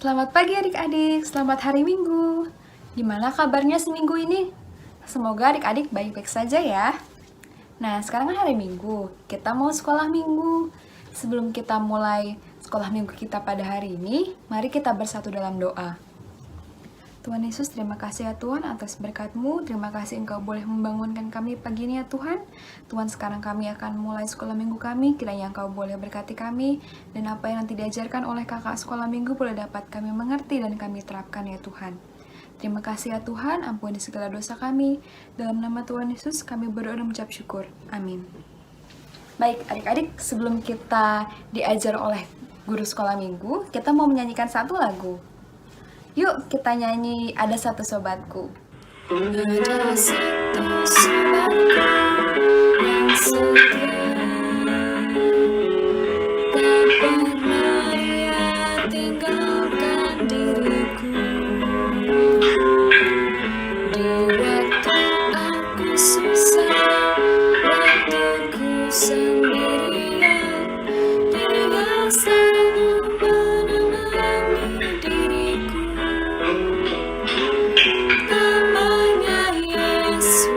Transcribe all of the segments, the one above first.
Selamat pagi adik-adik, selamat hari Minggu. Gimana kabarnya seminggu ini? Semoga adik-adik baik-baik saja ya. Nah, sekarang kan hari Minggu, kita mau sekolah Minggu. Sebelum kita mulai sekolah Minggu kita pada hari ini, mari kita bersatu dalam doa. Tuhan Yesus, terima kasih ya Tuhan atas berkat-Mu. Terima kasih Engkau boleh membangunkan kami pagi ini ya Tuhan. Tuhan, sekarang kami akan mulai sekolah minggu kami. Kiranya Engkau boleh berkati kami. Dan apa yang nanti diajarkan oleh kakak sekolah minggu boleh dapat kami mengerti dan kami terapkan ya Tuhan. Terima kasih ya Tuhan, ampuni segala dosa kami. Dalam nama Tuhan Yesus kami berdoa dan mengucap syukur. Amin. Baik adik-adik, sebelum kita diajar oleh guru sekolah minggu, kita mau menyanyikan satu lagu. Yuk kita nyanyi Ada Satu Sobatku. Ada satu sobatku yang setia, tak pernah dia tinggalkan diriku. Di waktu aku susah, waktuku sendirian, dia selalu menemani diriku. Namanya Yesus,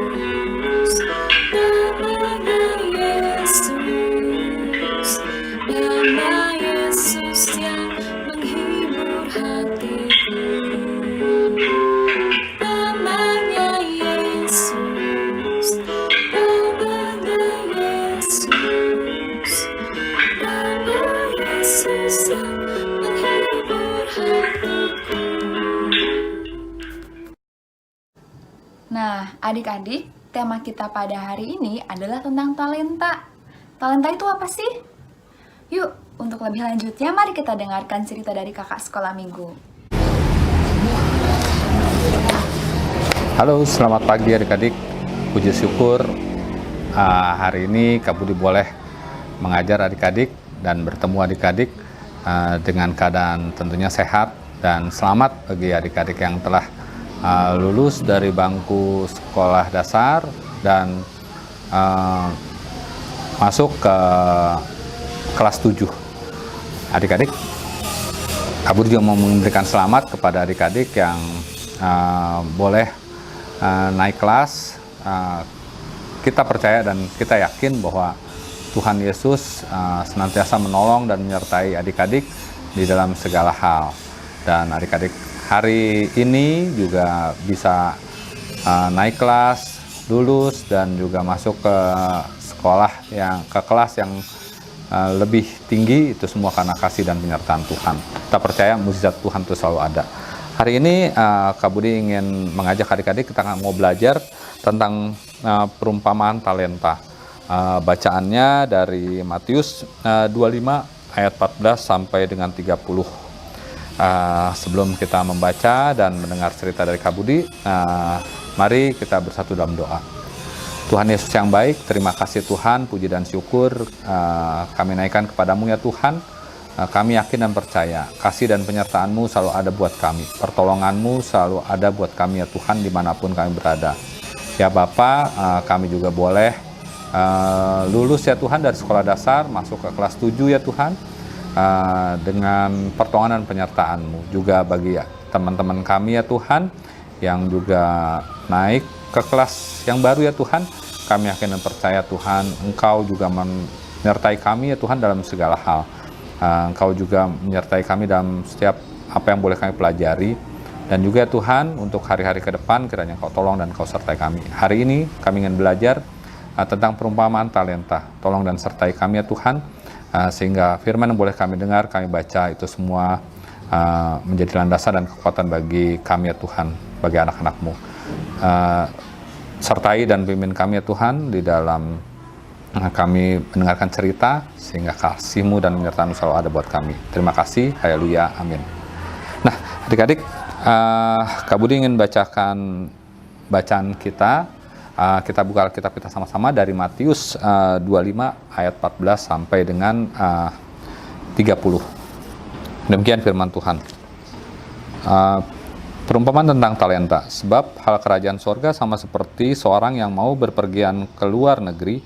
nama Yesus yang menghibur hatiku. Namanya Yesus, nama Yesus yang menghibur hatiku. Nah, adik-adik, tema kita pada hari ini adalah tentang talenta. Talenta itu apa sih? Yuk, untuk lebih lanjutnya, mari kita dengarkan cerita dari kakak sekolah minggu. Halo, selamat pagi adik-adik. Puji syukur hari ini Kak Budi boleh mengajar adik-adik dan bertemu adik-adik dengan keadaan tentunya sehat dan selamat bagi adik-adik yang telah lulus dari bangku sekolah dasar dan masuk ke kelas 7. Adik-adik, Kak Budi juga mau memberikan selamat kepada adik-adik yang boleh naik kelas. Kita percaya dan kita yakin bahwa Tuhan Yesus senantiasa menolong dan menyertai adik-adik di dalam segala hal. Dan adik-adik hari ini juga bisa naik kelas, lulus, dan juga masuk ke kelas yang lebih tinggi. Itu semua karena kasih dan penyertaan Tuhan. Kita percaya mukjizat Tuhan itu selalu ada. Hari ini Kak Budi ingin mengajak adik-adik, kita mau belajar tentang perumpamaan talenta. Bacaannya dari Matius 25 ayat 14 sampai dengan 30. Sebelum kita membaca dan mendengar cerita dari Kak Budi, mari kita bersatu dalam doa. Tuhan Yesus yang baik, terima kasih Tuhan, puji dan syukur kami naikkan kepadamu ya Tuhan. Kami yakin dan percaya kasih dan penyertaan-Mu selalu ada buat kami. Pertolongan-Mu selalu ada buat kami ya Tuhan, dimanapun kami berada. Ya Bapa, kami juga boleh lulus ya Tuhan dari sekolah dasar, masuk ke kelas 7 ya Tuhan. Dengan pertolongan dan penyertaan-Mu juga bagi teman-teman kami ya Tuhan yang juga naik ke kelas yang baru ya Tuhan. Kami yakin dan percaya Tuhan, Engkau juga menyertai kami ya Tuhan dalam segala hal. Engkau juga menyertai kami dalam setiap apa yang boleh kami pelajari. Dan juga ya Tuhan, untuk hari-hari ke depan kiranya Engkau tolong dan Engkau sertai kami. Hari ini kami ingin belajar tentang perumpamaan talenta. Tolong dan sertai kami ya Tuhan, sehingga firman yang boleh kami dengar, kami baca, itu semua menjadi landasan dan kekuatan bagi kami ya Tuhan, bagi anak-anak-Mu. Sertai dan pimpin kami ya Tuhan di dalam kami mendengarkan cerita, sehingga kasih-Mu dan penyertaan-Mu selalu ada buat kami. Terima kasih, haleluya, amin. Nah adik-adik, Kak Budi ingin bacakan bacaan kita. Kita buka Alkitab kita sama-sama dari Matius 25 ayat 14 sampai dengan 30. Demikian firman Tuhan. Perumpamaan tentang talenta. Sebab hal kerajaan sorga sama seperti seorang yang mau berpergian ke luar negeri,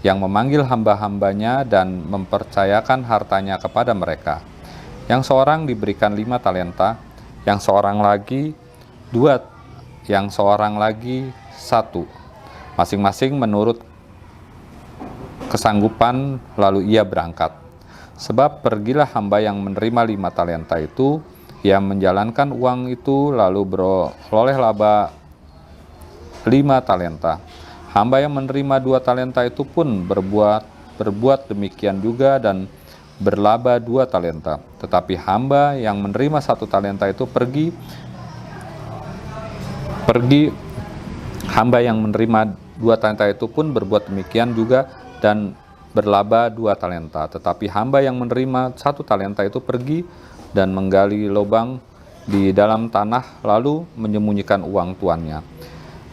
yang memanggil hamba-hambanya dan mempercayakan hartanya kepada mereka. Yang seorang diberikan 5 talenta, yang seorang lagi 2, yang seorang lagi 1. Masing-masing menurut kesanggupan, lalu ia berangkat. Sebab pergilah hamba yang menerima 5 talenta itu, ia menjalankan uang itu lalu beroleh laba 5 talenta. Hamba yang menerima 2 talenta itu pun berbuat demikian juga dan berlaba 2 talenta. Tetapi hamba yang menerima 1 talenta itu pergi, hamba yang menerima 2 talenta itu pun berbuat demikian juga dan berlaba 2 talenta. Tetapi hamba yang menerima 1 talenta itu pergi dan menggali lubang di dalam tanah lalu menyembunyikan uang tuannya.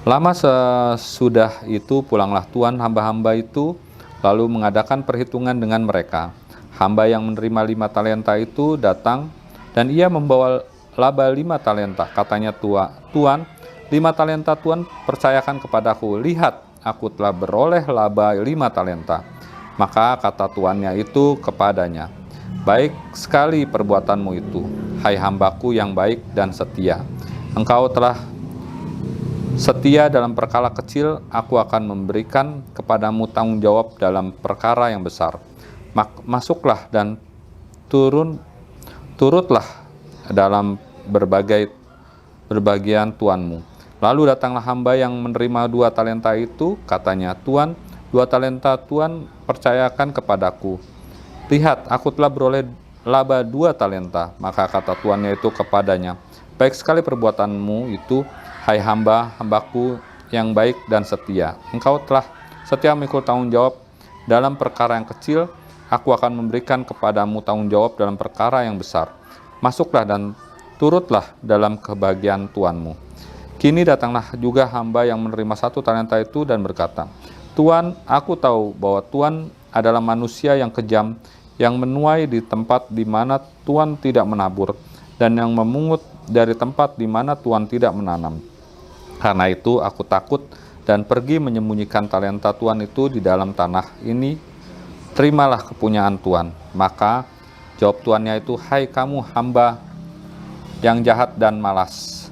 Lama sesudah itu pulanglah tuan hamba-hamba itu lalu mengadakan perhitungan dengan mereka. Hamba yang menerima 5 talenta itu datang dan ia membawa laba 5 talenta. Katanya, Tuan, 5 talenta Tuan percayakan kepadaku. Lihat, aku telah beroleh laba 5 talenta. Maka kata tuannya itu kepadanya, baik sekali perbuatanmu itu, hai hambaku yang baik dan setia. Engkau telah setia dalam perkara kecil, aku akan memberikan kepadamu tanggung jawab dalam perkara yang besar. Masuklah dan turutlah dalam berbagian tuanmu. Lalu datanglah hamba yang menerima 2 talenta itu, katanya, Tuan, 2 talenta Tuan percayakan kepadaku. Lihat, aku telah beroleh laba 2 talenta. Maka kata tuannya itu kepadanya, baik sekali perbuatanmu itu, hai hambaku yang baik dan setia. Engkau telah setia memikul tanggung jawab dalam perkara yang kecil, aku akan memberikan kepadamu tanggung jawab dalam perkara yang besar. Masuklah dan turutlah dalam kebahagiaan tuanmu. Kini datanglah juga hamba yang menerima 1 talenta itu dan berkata, Tuan, aku tahu bahwa Tuan adalah manusia yang kejam, yang menuai di tempat di mana Tuan tidak menabur, dan yang memungut dari tempat di mana Tuan tidak menanam. Karena itu aku takut dan pergi menyembunyikan talenta Tuan itu di dalam tanah ini. Terimalah kepunyaan Tuan. Maka jawab tuannya itu, hai kamu hamba yang jahat dan malas.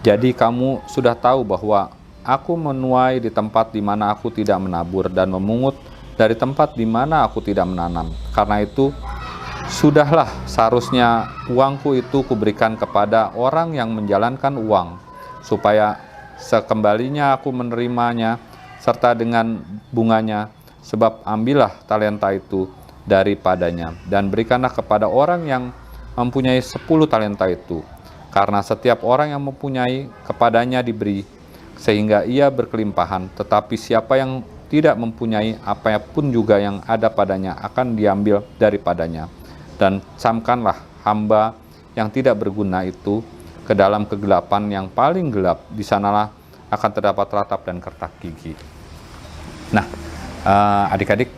Jadi kamu sudah tahu bahwa aku menuai di tempat di mana aku tidak menabur dan memungut dari tempat di mana aku tidak menanam. Karena itu sudahlah seharusnya uangku itu kuberikan kepada orang yang menjalankan uang, supaya sekembalinya aku menerimanya serta dengan bunganya. Sebab ambillah talenta itu daripadanya dan berikanlah kepada orang yang mempunyai 10 talenta itu. Karena setiap orang yang mempunyai kepadanya diberi, sehingga ia berkelimpahan. Tetapi siapa yang tidak mempunyai, apapun juga yang ada padanya akan diambil daripadanya. Dan camkanlah hamba yang tidak berguna itu ke dalam kegelapan yang paling gelap. Di sanalah akan terdapat ratap dan kertak gigi. Nah, adik-adik,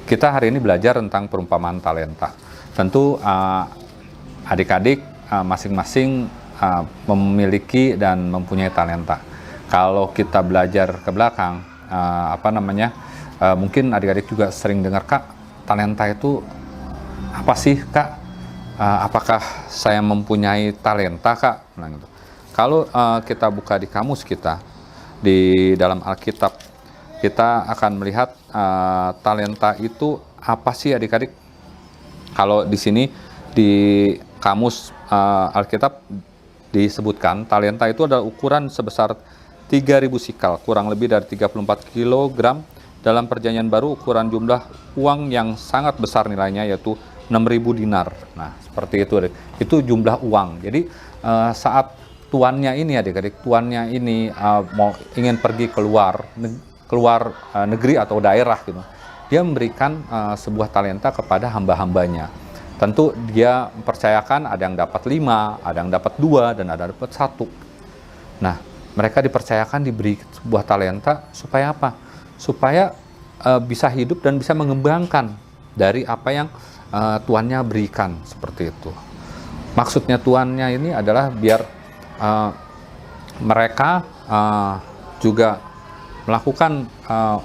kita hari ini belajar tentang perumpamaan talenta. Tentu adik-adik masing-masing memiliki dan mempunyai talenta. Kalau kita belajar ke belakang, mungkin adik-adik juga sering dengar, Kak, talenta itu apa sih, Kak? Apakah saya mempunyai talenta, Kak? Nah, gitu. Kalau kita buka di kamus kita, di dalam Alkitab, kita akan melihat talenta itu apa sih, adik-adik? Kalau di sini di kamus Alkitab disebutkan talenta itu adalah ukuran sebesar 3.000 sikal, kurang lebih dari 34 kg. Dalam Perjanjian Baru ukuran jumlah uang yang sangat besar nilainya, yaitu 6.000 dinar. Nah, seperti itu, adik. Itu jumlah uang. Jadi saat tuannya ini, adik-adik, tuannya ini ingin pergi keluar negeri atau daerah gitu, dia memberikan sebuah talenta kepada hamba-hambanya. Tentu dia mempercayakan ada yang dapat 5, ada yang dapat 2, dan ada yang dapat 1. Nah, mereka dipercayakan diberi sebuah talenta supaya apa? Supaya bisa hidup dan bisa mengembangkan dari apa yang tuannya berikan, seperti itu. Maksudnya tuannya ini adalah biar mereka juga melakukan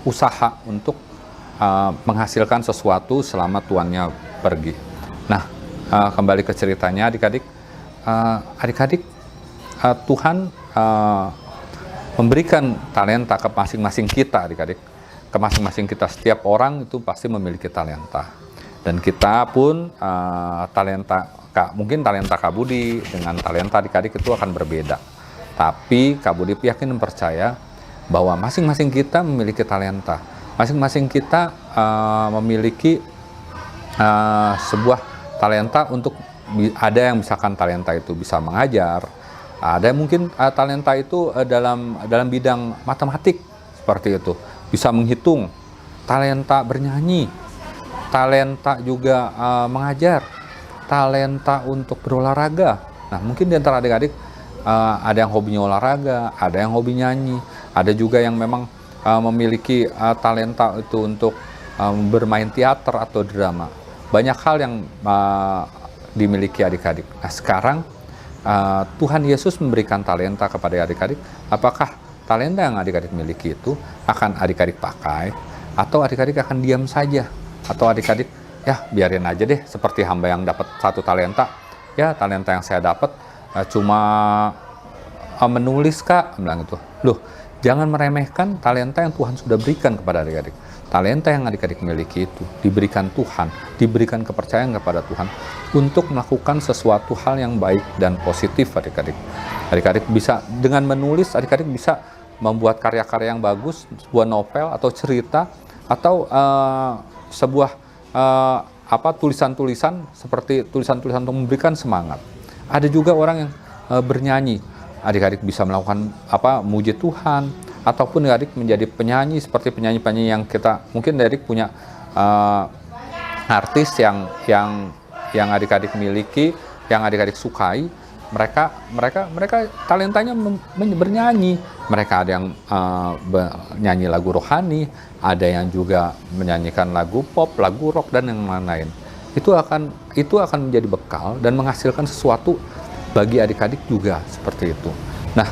usaha untuk menghasilkan sesuatu selama tuannya pergi. Nah, kembali ke ceritanya adik-adik, Tuhan memberikan talenta ke masing-masing kita adik-adik. Ke masing-masing kita, setiap orang itu pasti memiliki talenta. Dan kita pun mungkin talenta Kak Budi dengan talenta adik-adik itu akan berbeda. Tapi Kak Budi yakin dan percaya bahwa masing-masing kita memiliki talenta. Masing-masing kita memiliki sebuah talenta untuk, ada yang misalkan talenta itu bisa mengajar, ada yang mungkin talenta itu dalam bidang matematik seperti itu, bisa menghitung, talenta bernyanyi, talenta juga mengajar, talenta untuk berolahraga. Nah, mungkin di antara adik-adik ada yang hobinya olahraga, ada yang hobi nyanyi, ada juga yang memang memiliki talenta itu untuk bermain teater atau drama. Banyak hal yang dimiliki adik-adik. Nah, sekarang Tuhan Yesus memberikan talenta kepada adik-adik. Apakah talenta yang adik-adik miliki itu akan adik-adik pakai, atau adik-adik akan diam saja, atau adik-adik ya biarin aja deh, seperti hamba yang dapat 1 talenta, ya talenta yang saya dapat cuma menulis Kak, bilang itu. Loh, jangan meremehkan talenta yang Tuhan sudah berikan kepada adik-adik. Talenta yang adik-adik miliki itu diberikan Tuhan, diberikan kepercayaan kepada Tuhan untuk melakukan sesuatu hal yang baik dan positif adik-adik. Adik-adik bisa dengan menulis, adik-adik bisa membuat karya-karya yang bagus, sebuah novel atau cerita, atau sebuah tulisan-tulisan seperti tulisan-tulisan untuk memberikan semangat. Ada juga orang yang bernyanyi, adik-adik bisa melakukan muji Tuhan, ataupun adik menjadi penyanyi seperti penyanyi-penyanyi yang kita mungkin adik punya artis yang adik-adik miliki, yang adik-adik sukai. Mereka talentanya bernyanyi. Mereka ada yang nyanyi lagu rohani, ada yang juga menyanyikan lagu pop, lagu rock, dan yang lain-lain. Itu akan menjadi bekal dan menghasilkan sesuatu bagi adik-adik juga seperti itu. Nah,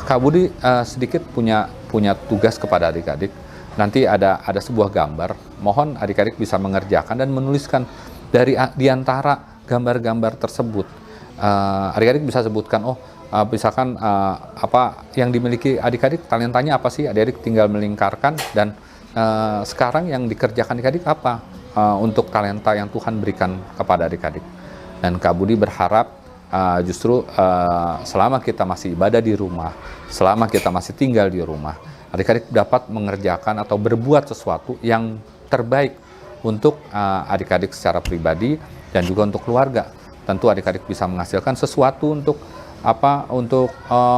Kak Budi sedikit punya tugas kepada adik-adik. Nanti ada sebuah gambar. Mohon adik-adik bisa mengerjakan dan menuliskan di antara gambar-gambar tersebut. Adik-adik bisa sebutkan, misalkan apa yang dimiliki adik-adik, talentanya apa sih? Adik-adik tinggal melingkarkan, dan sekarang yang dikerjakan adik-adik apa untuk talenta yang Tuhan berikan kepada adik-adik. Dan Kak Budi berharap justru selama kita masih ibadah di rumah, selama kita masih tinggal di rumah, adik-adik dapat mengerjakan atau berbuat sesuatu yang terbaik untuk adik-adik secara pribadi dan juga untuk keluarga. Tentu adik-adik bisa menghasilkan sesuatu untuk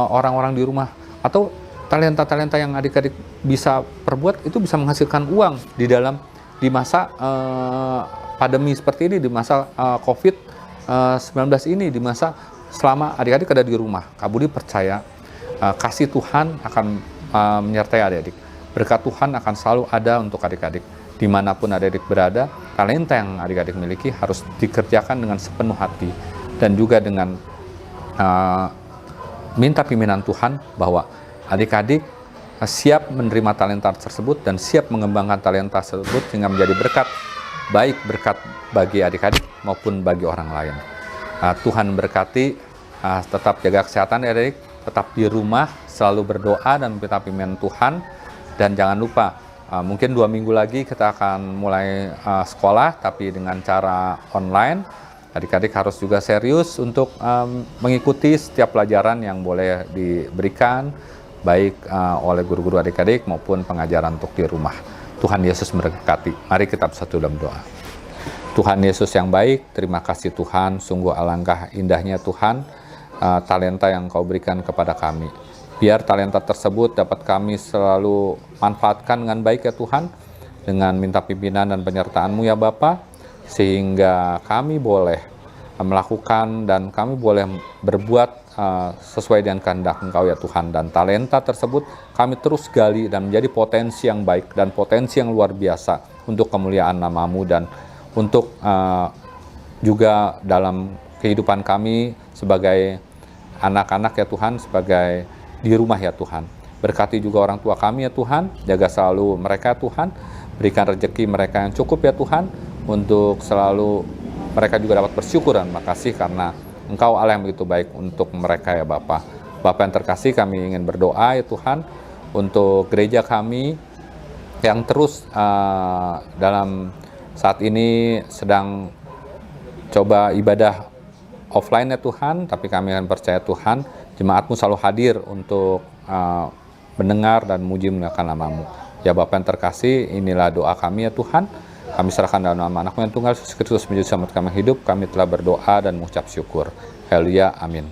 orang-orang di rumah, atau talenta-talenta yang adik-adik bisa perbuat itu bisa menghasilkan uang di masa pandemi seperti ini, di masa COVID-19 ini, di masa selama adik-adik ada di rumah. Kak Budi percaya kasih Tuhan akan menyertai adik-adik. Berkat Tuhan akan selalu ada untuk adik-adik. Dimanapun adik-adik berada, talenta yang adik-adik miliki harus dikerjakan dengan sepenuh hati, dan juga dengan minta pimpinan Tuhan bahwa adik-adik siap menerima talenta tersebut dan siap mengembangkan talenta tersebut sehingga menjadi berkat, baik berkat bagi adik-adik maupun bagi orang lain. Tuhan berkati, tetap jaga kesehatan adik-adik, tetap di rumah, selalu berdoa dan minta pimpinan Tuhan. Dan jangan lupa, mungkin 2 minggu lagi kita akan mulai sekolah, tapi dengan cara online. Adik-adik harus juga serius untuk mengikuti setiap pelajaran yang boleh diberikan, baik oleh guru-guru adik-adik maupun pengajaran untuk di rumah. Tuhan Yesus memberkati. Mari kita bersatu dalam doa. Tuhan Yesus yang baik, terima kasih Tuhan, sungguh alangkah indahnya Tuhan, talenta yang Kau berikan kepada kami. Biar talenta tersebut dapat kami selalu manfaatkan dengan baik ya Tuhan, dengan minta pimpinan dan penyertaan-Mu ya Bapa, sehingga kami boleh melakukan dan kami boleh berbuat sesuai dengan kehendak Engkau ya Tuhan. Dan talenta tersebut kami terus gali dan menjadi potensi yang baik dan potensi yang luar biasa untuk kemuliaan nama-Mu, dan untuk juga dalam kehidupan kami sebagai anak-anak ya Tuhan, sebagai di rumah ya Tuhan. Berkati juga orang tua kami ya Tuhan, jaga selalu mereka Tuhan, berikan rezeki mereka yang cukup ya Tuhan, untuk selalu mereka juga dapat bersyukur dan makasih karena Engkau Allah yang begitu baik untuk mereka ya Bapa. Bapa yang terkasih, kami ingin berdoa ya Tuhan untuk gereja kami yang terus dalam saat ini sedang coba ibadah offline ya Tuhan, tapi kami akan percaya Tuhan, jemaat-Mu selalu hadir untuk mendengar dan muji memuliakan nama-Mu. Ya Bapa yang terkasih, inilah doa kami ya Tuhan. Kami serahkan dalam nama Anak-Mu yang tunggal, Yesus Kristus menjadi selamat kami hidup. Kami telah berdoa dan mengucap syukur. Haleluya, amin.